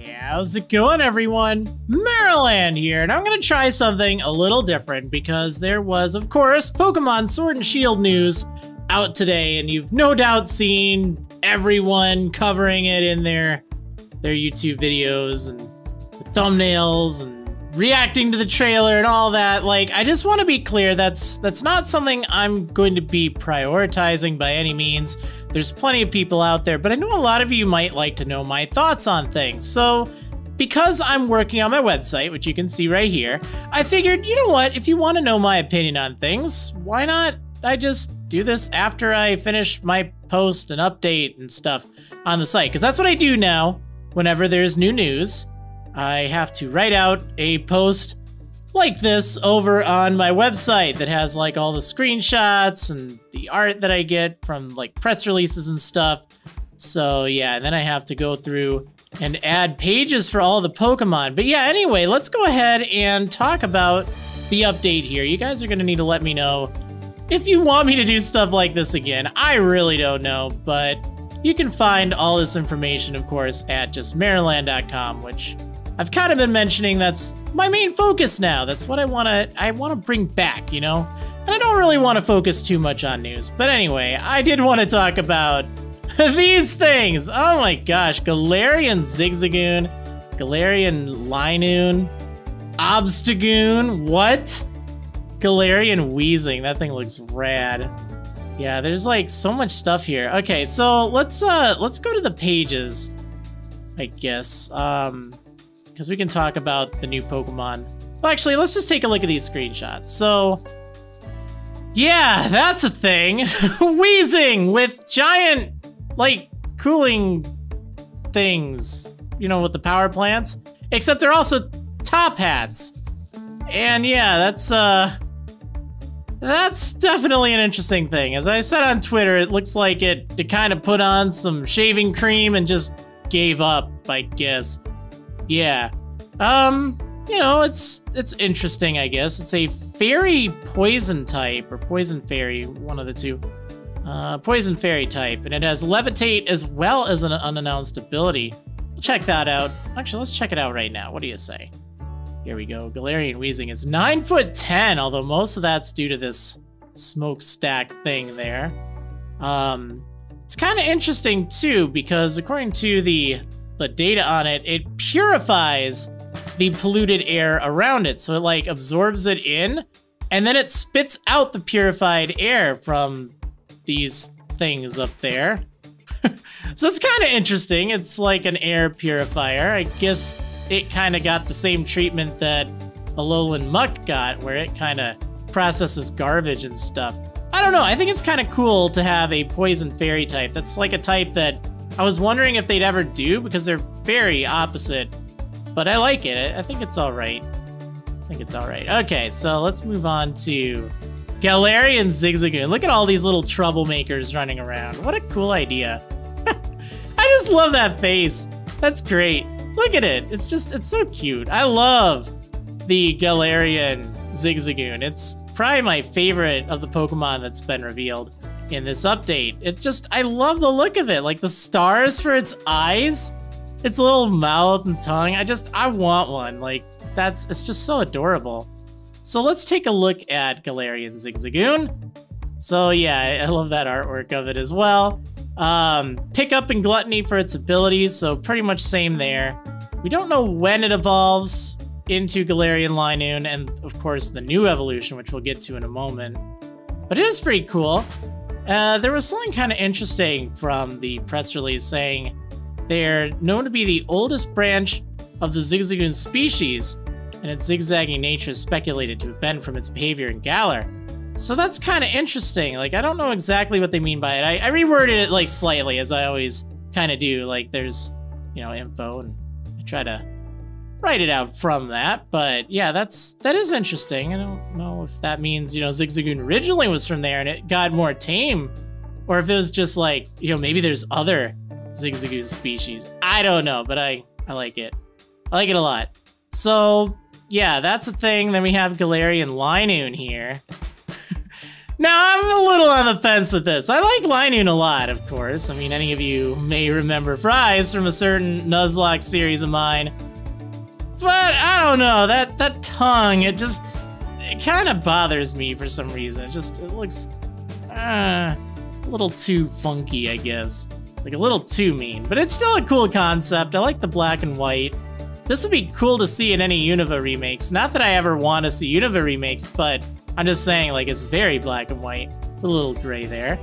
How's it going, everyone? Marriland here, and I'm gonna try something a little different because there was, of course, Pokemon Sword and Shield news out today, and you've no doubt seen everyone covering it in their YouTube videos and thumbnails and reacting to the trailer and all that. Like, I just want to be clear, that's not something I'm going to be prioritizing by any means. There's plenty of people out there, but I know a lot of you might like to know my thoughts on things. So because I'm working on my website, which you can see right here, I figured, you know what, if you want to know my opinion on things, why not I just do this after I finish my post and update and stuff on the site? Because that's what I do now whenever there's new news. I have to write out a post like this over on my website that has like all the screenshots and the art that I get from like press releases and stuff. So yeah, and then I have to go through and add pages for all the Pokemon. But yeah, anyway, let's go ahead and talk about the update here. You guys are gonna need to let me know if you want me to do stuff like this again. I really don't know, but you can find all this information, of course, at just Marriland.com, which I've kind of been mentioning that's my main focus now. That's what I want to bring back, you know? And I don't really want to focus too much on news. But anyway, I did want to talk about these things. Oh my gosh, Galarian Zigzagoon, Galarian Linoone, Obstagoon, what? Galarian Weezing, that thing looks rad. Yeah, there's like so much stuff here. Okay, so let's go to the pages, I guess. Because we can talk about the new Pokemon. Well, actually, let's just take a look at these screenshots. So, yeah, that's a thing. Weezing with giant, like, cooling things, you know, with the power plants. Except they're also top hats. And yeah, that's definitely an interesting thing. As I said on Twitter, it looks like it kind of put on some shaving cream and just gave up, I guess. Yeah, you know, it's interesting, I guess. It's a fairy poison type, or poison fairy, one of the two. Poison fairy type, and it has levitate as well as an unannounced ability. Check that out. Actually, let's check it out right now. What do you say? Here we go. Galarian Weezing is 9'10", although most of that's due to this smokestack thing there. It's kind of interesting too, because according to the data on it, it purifies the polluted air around it. So it like absorbs it in, and then it spits out the purified air from these things up there. So it's kind of interesting. It's like an air purifier. I guess it kind of got the same treatment that Alolan Muck got, where it kind of processes garbage and stuff. I don't know. I think it's kind of cool to have a poison fairy type. That's like a type that I was wondering if they'd ever do, because they're very opposite, but I like it. I think it's all right. I think it's all right. Okay, so let's move on to Galarian Zigzagoon. Look at all these little troublemakers running around. What a cool idea. I just love that face. That's great. Look at it. It's so cute. I love the Galarian Zigzagoon. It's probably my favorite of the Pokemon that's been revealed in this update. I love the look of it. Like the stars for its eyes, its little mouth and tongue. I want one. Like it's just so adorable. So let's take a look at Galarian Zigzagoon. So yeah, I love that artwork of it as well. Pickup and Gluttony for its abilities, so pretty much same there. We don't know when it evolves into Galarian Linoone, and of course the new evolution, which we'll get to in a moment. But it is pretty cool. There was something kind of interesting from the press release saying they're known to be the oldest branch of the Zigzagoon species, and its zigzagging nature is speculated to have been from its behavior in Galar. So that's kind of interesting. Like, I don't know exactly what they mean by it. I reworded it like slightly, as I always kind of do. Like, there's, you know, info, and I try to write it out from that. But yeah, that is interesting. I don't know if that means, you know, Zigzagoon originally was from there and it got more tame, or if it was just like, you know, maybe there's other Zigzagoon species. I don't know, but I like it. I like it a lot. So yeah, that's a thing. Then we have Galarian Linoone here. Now, I'm a little on the fence with this. I like Linoone a lot, of course. I mean, any of you may remember Fries from a certain Nuzlocke series of mine. But I don't know, that tongue, it kind of bothers me for some reason. It looks a little too funky, I guess. Like a little too mean, but it's still a cool concept. I like the black and white. This would be cool to see in any Unova remakes. Not that I ever want to see Unova remakes, but I'm just saying, like, it's very black and white. A little gray there.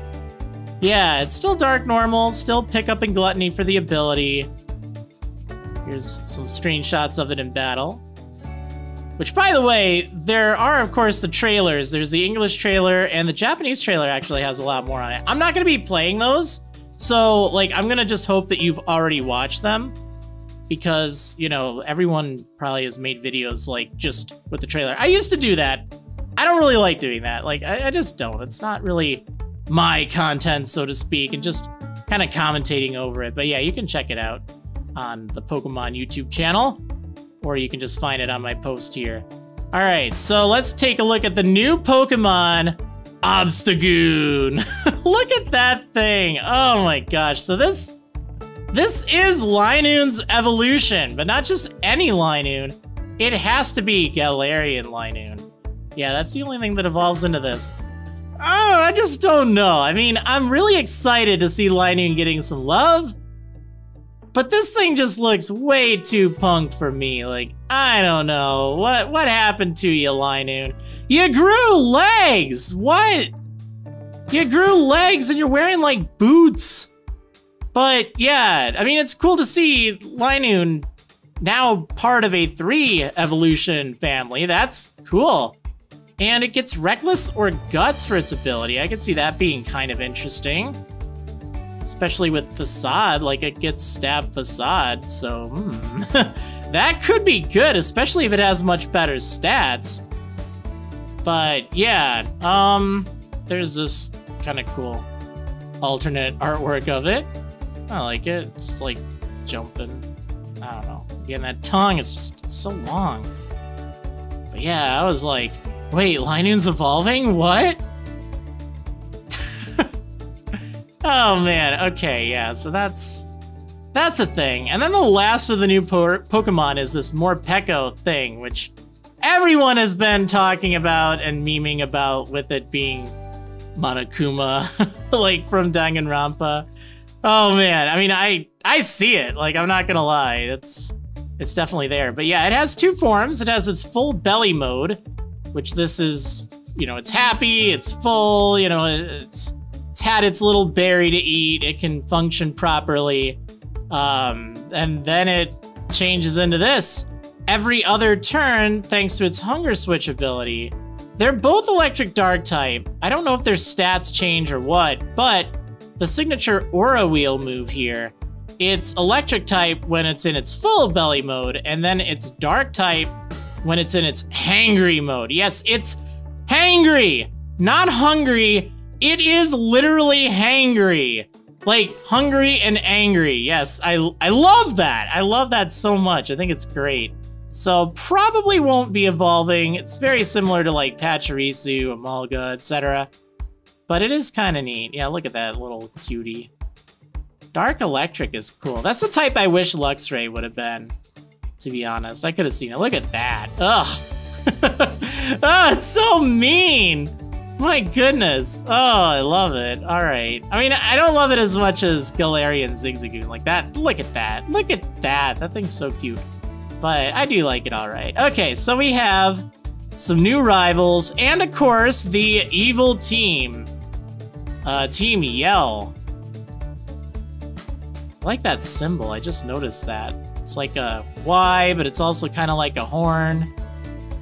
Yeah, it's still dark normal, still pick up and gluttony for the ability. Here's some screenshots of it in battle. Which, by the way, there are, of course, the trailers. There's the English trailer, and the Japanese trailer actually has a lot more on it. I'm not going to be playing those, so, like, I'm going to just hope that you've already watched them. Because, you know, everyone probably has made videos, like, just with the trailer. I used to do that. I don't really like doing that. Like, I just don't. It's not really my content, so to speak, and just kind of commentating over it. But yeah, you can check it out on the Pokemon YouTube channel, or you can just find it on my post here. All right, so let's take a look at the new Pokemon, Zigzagoon. Look at that thing. Oh my gosh. So this is Linoone's evolution, but not just any Linoone. It has to be Galarian Linoone. Yeah, that's the only thing that evolves into this. Oh, I just don't know. I mean, I'm really excited to see Linoone getting some love, but this thing just looks way too punk for me. Like, I don't know. What happened to you, Linoone? You grew legs! What? You grew legs and you're wearing, like, boots. But, yeah, I mean, it's cool to see Linoone now part of a 3 evolution family. That's cool. And it gets Reckless or Guts for its ability. I could see that being kind of interesting. Especially with Facade, like it gets Stab Facade, so that could be good, especially if it has much better stats. But yeah, there's this kind of cool alternate artwork of it. I like it. It's like jumping. I don't know. Again, that tongue is just so long. But yeah, I was like, wait, Linoone's evolving? What? Oh man, okay, yeah, so that's a thing. And then the last of the new Pokemon is this Morpeko thing, which everyone has been talking about and memeing about with it being Monokuma, like from Danganronpa. Oh man, I mean, I see it, like, I'm not gonna lie, it's definitely there. But yeah, it has 2 forms. It has its full belly mode, which this is, you know, it's happy, it's full, you know, it's had its little berry to eat, it can function properly, and then it changes into this every other turn thanks to its Hunger Switch ability. They're both electric dark type. I don't know if their stats change or what, but the signature Aura Wheel move here, it's electric type when it's in its full belly mode, and then it's dark type when it's in its hangry mode. Yes, it's hangry, not hungry. It is literally hangry. Like, hungry and angry. Yes, I love that. I love that so much. I think it's great. So, probably won't be evolving. It's very similar to, like, Pachirisu, Amalga, etc. But it is kind of neat. Yeah, look at that little cutie. Dark Electric is cool. That's the type I wish Luxray would have been, to be honest. I could have seen it. Look at that. Ugh. Oh, it's so mean. My goodness. Oh, I love it. All right. I mean, I don't love it as much as Galarian Zigzagoon. Like that. Look at that. Look at that. That thing's so cute. But I do like it all right. Okay, so we have some new rivals and, of course, the evil team. Team Yell. I like that symbol. I just noticed that. It's like a Y, but it's also kind of like a horn.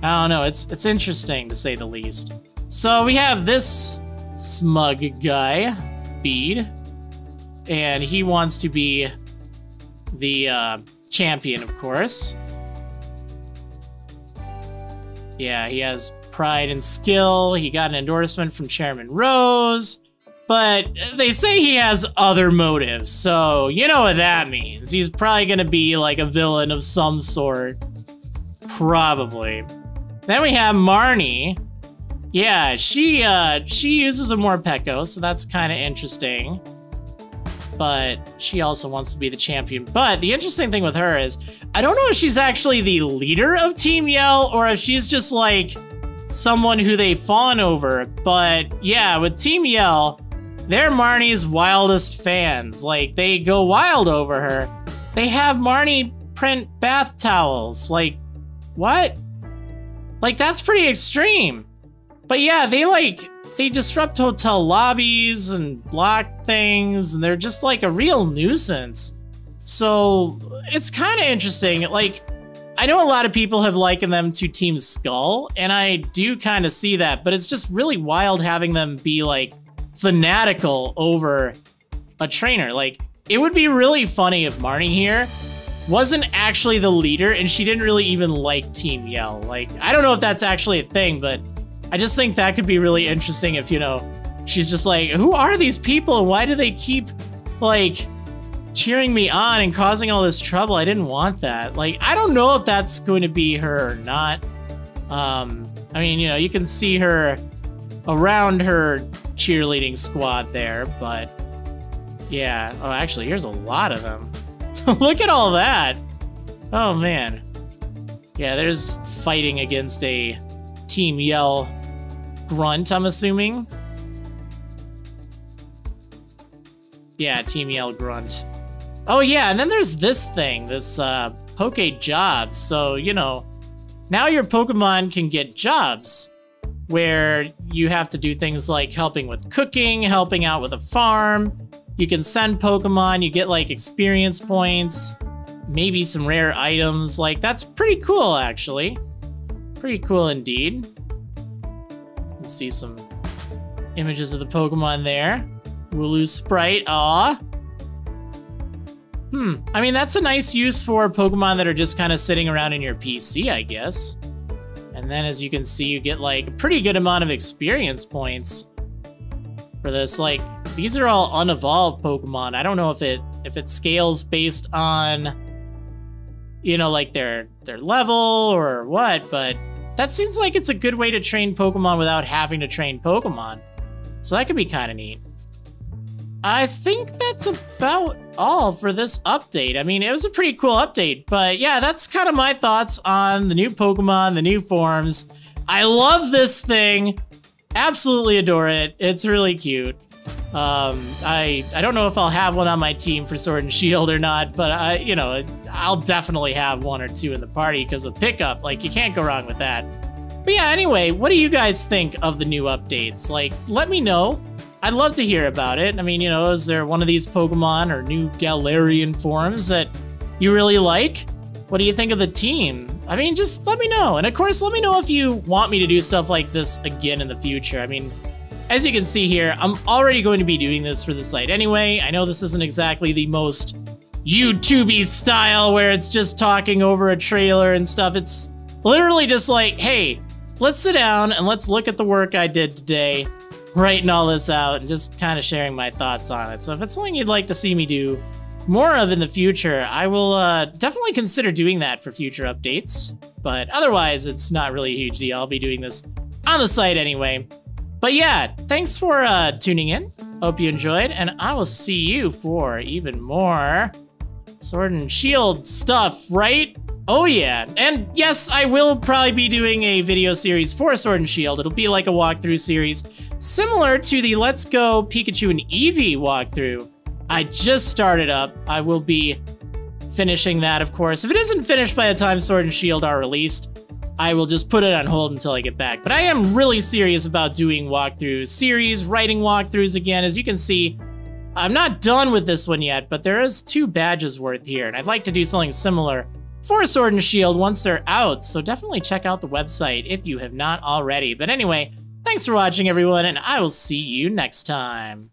I don't know. It's interesting, to say the least. So we have this smug guy, Bead, and he wants to be the champion, of course. Yeah, he has pride and skill. He got an endorsement from Chairman Rose, but they say he has other motives, so you know what that means. He's probably gonna be like a villain of some sort. Probably. Then we have Marnie. Yeah, she uses a Morpeko, so that's kind of interesting. But she also wants to be the champion. But the interesting thing with her is, I don't know if she's actually the leader of Team Yell or if she's just like someone who they fawn over. But yeah, with Team Yell, they're Marnie's wildest fans. Like, they go wild over her. They have Marnie print bath towels. Like, what? Like, that's pretty extreme. But yeah, they disrupt hotel lobbies and block things, and they're just like a real nuisance. So it's kind of interesting. Like, I know a lot of people have likened them to Team Skull, and I do kind of see that, but it's just really wild having them be like fanatical over a trainer. Like, it would be really funny if Marnie here wasn't actually the leader and she didn't really even like Team Yell. Like, I don't know if that's actually a thing, but I just think that could be really interesting if, you know, she's just like, who are these people and why do they keep, like, cheering me on and causing all this trouble? I didn't want that. Like, I don't know if that's going to be her or not. I mean, you know, you can see her around her cheerleading squad there, but yeah. Oh, actually, here's a lot of them. Look at all that. Oh, man. Yeah, there's fighting against a Team Yell grunt, I'm assuming. Yeah, Team Yell grunt. Oh, yeah, and then there's this thing, this Poke Jobs. So, you know, now your Pokemon can get jobs where you have to do things like helping with cooking, helping out with a farm. You can send Pokemon, you get like experience points, maybe some rare items. Like, that's pretty cool, actually. Pretty cool indeed. You can see some images of the Pokemon there. Wooloo Sprite, aw. I mean, that's a nice use for Pokemon that are just kind of sitting around in your PC, I guess. And then as you can see, you get like a pretty good amount of experience points for this. Like, these are all unevolved Pokemon. I don't know if it scales based on, you know, like their level or what, but that seems like it's a good way to train Pokemon without having to train Pokemon. So that could be kind of neat. I think that's about all for this update. I mean, it was a pretty cool update, but yeah, that's kind of my thoughts on the new Pokemon, the new forms. I love this thing. Absolutely adore it. It's really cute. I don't know if I'll have one on my team for Sword and Shield or not, but you know, I'll definitely have one or two in the party because of pickup. Like, you can't go wrong with that. But yeah, anyway, what do you guys think of the new updates? Like, let me know. I'd love to hear about it. I mean, you know, is there one of these Pokemon or new Galarian forms that you really like? What do you think of the team? I mean, just let me know. And of course, let me know if you want me to do stuff like this again in the future. I mean, as you can see here, I'm already going to be doing this for the site anyway. I know this isn't exactly the most YouTube-y style where it's just talking over a trailer and stuff. It's literally just like, hey, let's sit down and let's look at the work I did today, writing all this out and just kind of sharing my thoughts on it. So if it's something you'd like to see me do more of in the future, I will definitely consider doing that for future updates. But otherwise, it's not really a huge deal. I'll be doing this on the site anyway. But yeah, thanks for tuning in. Hope you enjoyed, and I will see you for even more Sword and Shield stuff, right? Oh yeah, and yes, I will probably be doing a video series for Sword and Shield. It'll be like a walkthrough series, similar to the Let's Go Pikachu and Eevee walkthrough I just started up. I will be finishing that, of course. If it isn't finished by the time Sword and Shield are released, I will just put it on hold until I get back. But I am really serious about doing walkthrough series, writing walkthroughs again. As you can see, I'm not done with this one yet, but there is 2 badges worth here, and I'd like to do something similar for Sword and Shield once they're out, so definitely check out the website if you have not already. But anyway, thanks for watching, everyone, and I will see you next time.